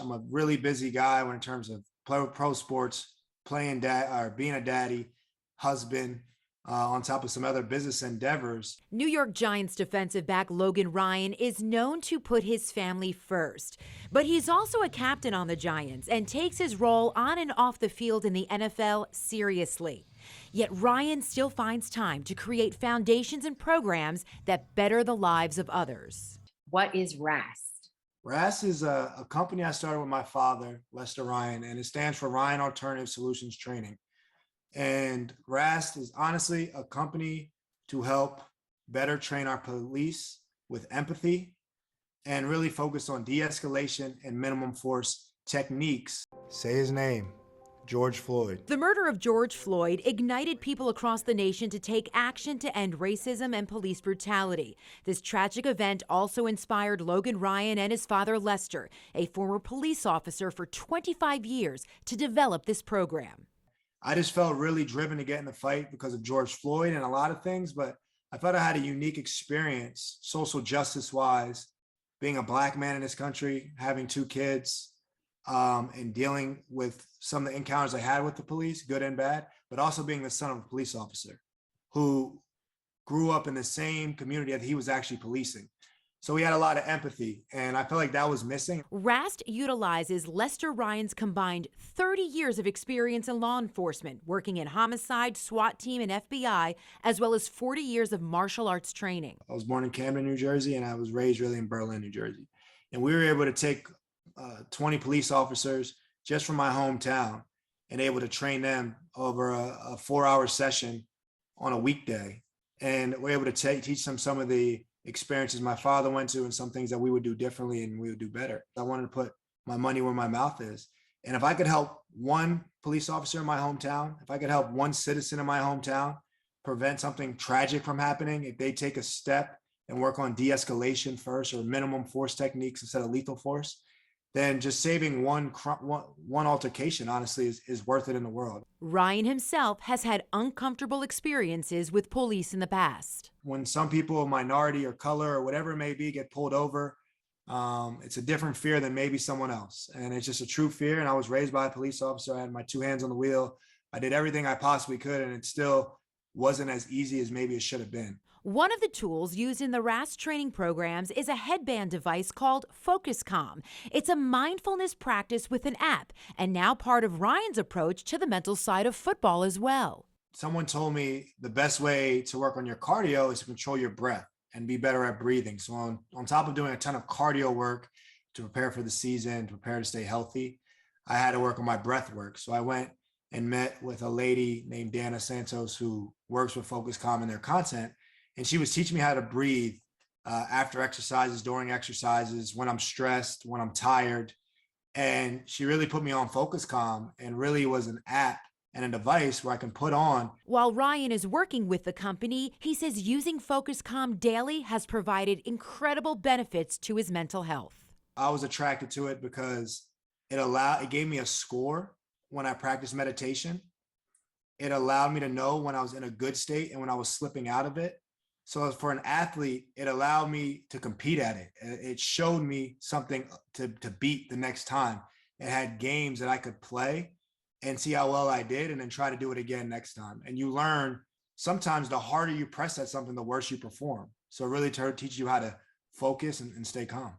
I'm a really busy guy in terms of pro sports, playing dad or being a daddy, husband, on top of some other business endeavors. New York Giants defensive back Logan Ryan is known to put his family first, but he's also a captain on the Giants and takes his role on and off the field in the NFL seriously. Yet Ryan still finds time to create foundations and programs that better the lives of others. What is RAST? RAST is a company I started with my father, Lester Ryan, and it stands for Ryan Alternative Solutions Training. And RAST is honestly a company to help better train our police with empathy and really focus on de-escalation and minimum force techniques. Say his name, George Floyd. The murder of George Floyd ignited people across the nation to take action to end racism and police brutality. This tragic event also inspired Logan Ryan and his father Lester, a former police officer for 25 years, to develop this program. I just felt really driven to get in the fight because of George Floyd and a lot of things, but I felt I had a unique experience, social justice wise, being a Black man in this country, having 2 kids, and dealing with some of the encounters I had with the police, good and bad, but also being the son of a police officer who grew up in the same community that he was actually policing. So we had a lot of empathy, and I felt like that was missing. RAST utilizes Lester Ryan's combined 30 years of experience in law enforcement, working in homicide, SWAT team, and FBI, as well as 40 years of martial arts training. I was born in Camden, New Jersey, and I was raised really in Berlin, New Jersey. And we were able to take 20 police officers just from my hometown and able to train them over a 4-hour session on a weekday. And we're able to teach them some of the experiences my father went to and some things that we would do differently and we would do better. I wanted to put my money where my mouth is. And if I could help one police officer in my hometown, if I could help one citizen in my hometown prevent something tragic from happening, if they take a step and work on de-escalation first or minimum force techniques instead of lethal force, then just saving one altercation, honestly, is worth it in the world. Ryan himself has had uncomfortable experiences with police in the past. When some people, minority or color or whatever it may be, get pulled over, it's a different fear than maybe someone else. And it's just a true fear. And I was raised by a police officer. I had my 2 hands on the wheel. I did everything I possibly could, and it still wasn't as easy as maybe it should have been. One of the tools used in the RAST training programs is a headband device called FocusCalm. It's a mindfulness practice with an app, and now part of Ryan's approach to the mental side of football as well. Someone told me the best way to work on your cardio is to control your breath and be better at breathing. So on top of doing a ton of cardio work to prepare for the season, to prepare to stay healthy, I had to work on my breath work. So I went and met with a lady named Dana Santos who works with FocusCalm in their content. And she was teaching me how to breathe after exercises, during exercises, when I'm stressed, when I'm tired. And she really put me on FocusCalm, and really was an app and a device where I can put on. While Ryan is working with the company, he says using FocusCalm daily has provided incredible benefits to his mental health. I was attracted to it because it gave me a score when I practiced meditation. It allowed me to know when I was in a good state and when I was slipping out of it. So for an athlete, it allowed me to compete at it. It showed me something to beat the next time. It had games that I could play and see how well I did, and then try to do it again next time. And you learn sometimes the harder you press at something, the worse you perform. So it really teaches you how to focus and stay calm.